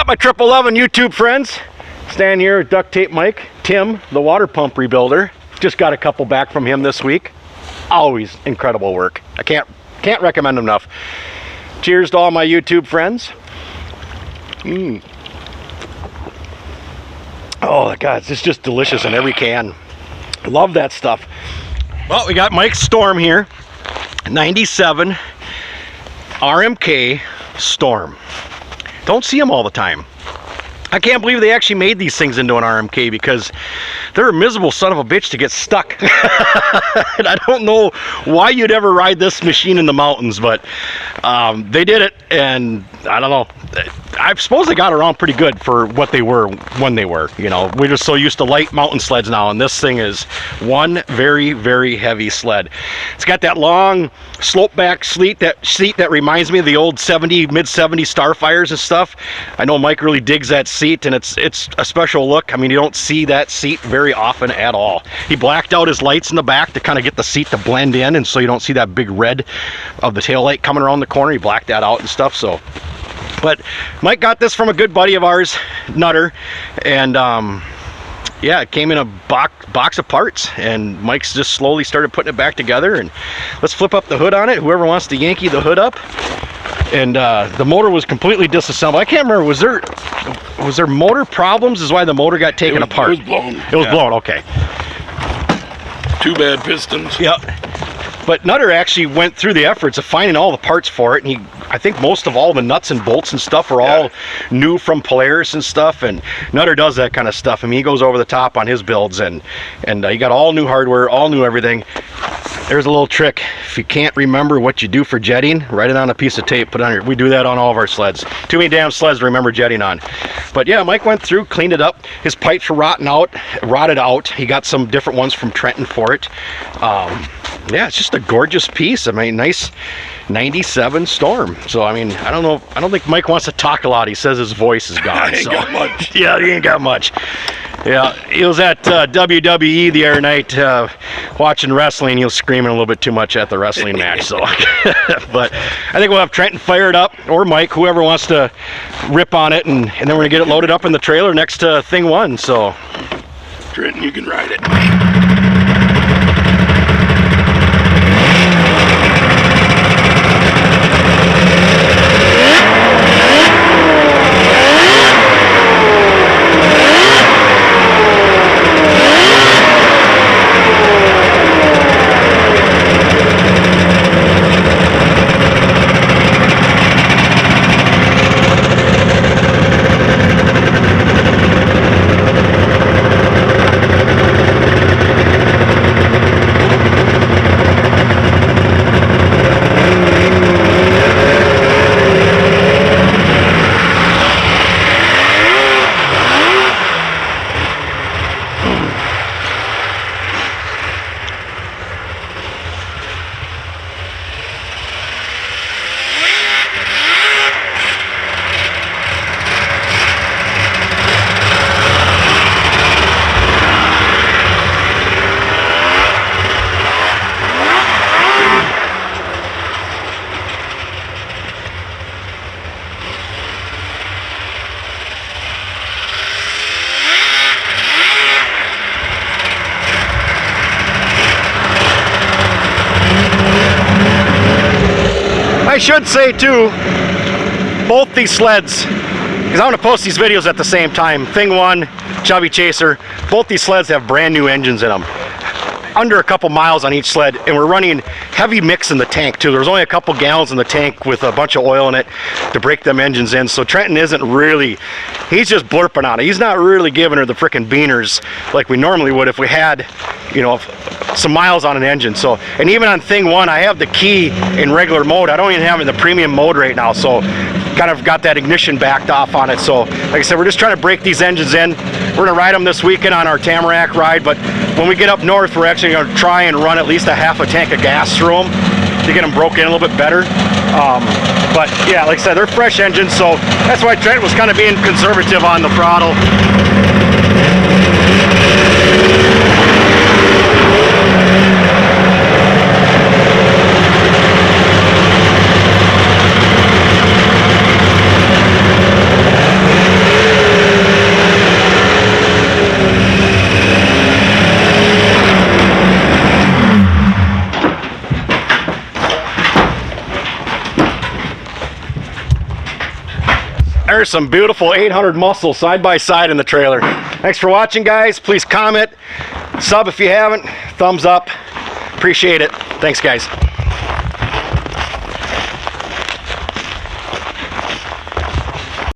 What's up, my 1111 YouTube friends? Standing here with Duct Tape Mike. Tim, the water pump rebuilder. Just got a couple back from him this week. Always incredible work. I can't recommend them enough. Cheers to all my YouTube friends. Oh God, it's just delicious in every can. Love that stuff. Well, we got Mike's Storm here. 97 RMK Storm. Don't see them all the time. I can't believe they actually made these things into an RMK because they're a miserable son of a bitch to get stuck. And I don't know why you'd ever ride this machine in the mountains, but they did it, and I don't know. I suppose they got around pretty good for what they were when they were. You know, we're just so used to light mountain sleds now, and this thing is one very, very heavy sled. It's got that long slope back seat that reminds me of the old mid-70s Starfires and stuff. I know Mike really digs that seat, and it's a special look. I mean, you don't see that seat very often at all. He blacked out his lights in the back to kind of get the seat to blend in, and so you don't see that big red of the tail light coming around the corner. He blacked that out and stuff. So, but Mike got this from a good buddy of ours, Nutter, and yeah, it came in a box of parts, and Mike's just slowly started putting it back together. And let's flip up the hood on it. Whoever wants to Yankee the hood up. And the motor was completely disassembled. I can't remember, was there motor problems is why the motor got taken apart? It was blown. It was blown, okay. 2 bad pistons. Yeah. But Nutter actually went through the efforts of finding all the parts for it, and I think most of all the nuts and bolts and stuff are all new from Polaris and stuff, and Nutter does that kind of stuff. I mean, he goes over the top on his builds, and he got all new hardware, all new everything. There's a little trick. If you can't remember what you do for jetting, write it on a piece of tape, put it on here. We do that on all of our sleds. Too many damn sleds to remember jetting on. But yeah, Mike went through, cleaned it up. His pipes were rotted out. He got some different ones from Trenton for it. Yeah, it's just a gorgeous piece. I mean, nice 97 Storm. So, I mean, I don't know. I don't think Mike wants to talk a lot. He says his voice is gone. Ain't got much. Yeah, he ain't got much. Yeah, he was at WWE the other night watching wrestling. He was screaming a little bit too much at the wrestling match. So, but I think we'll have Trenton fire it up, or Mike, whoever wants to rip on it, and then we're gonna get it loaded up in the trailer next to Thing 1. So, Trenton, you can ride it. I should say too, both these sleds, because I'm going to post these videos at the same time, Thing 1, Chubby Chaser, both these sleds have brand new engines in them. Under a couple miles on each sled, and we're running heavy mix in the tank too. There's only a couple gallons in the tank with a bunch of oil in it to break them engines in. So Trenton isn't really, he's just blurping on it. He's not really giving her the frickin' beaners like we normally would if we had, you know, some miles on an engine. So, and even on Thing 1, I have the key in regular mode. I don't even have it in the premium mode right now. So kind of got that ignition backed off on it. So like I said, we're just trying to break these engines in. We're gonna ride them this weekend on our Tamarack ride, but when we get up north, we're actually gonna try and run at least a half a tank of gas through them to get them broken in a little bit better. But yeah, like I said, they're fresh engines, so that's why Trent was kind of being conservative on the throttle. There's some beautiful 800 muscle side by side in the trailer. Thanks for watching, guys. Please comment, sub if you haven't, thumbs up. Appreciate it. Thanks, guys.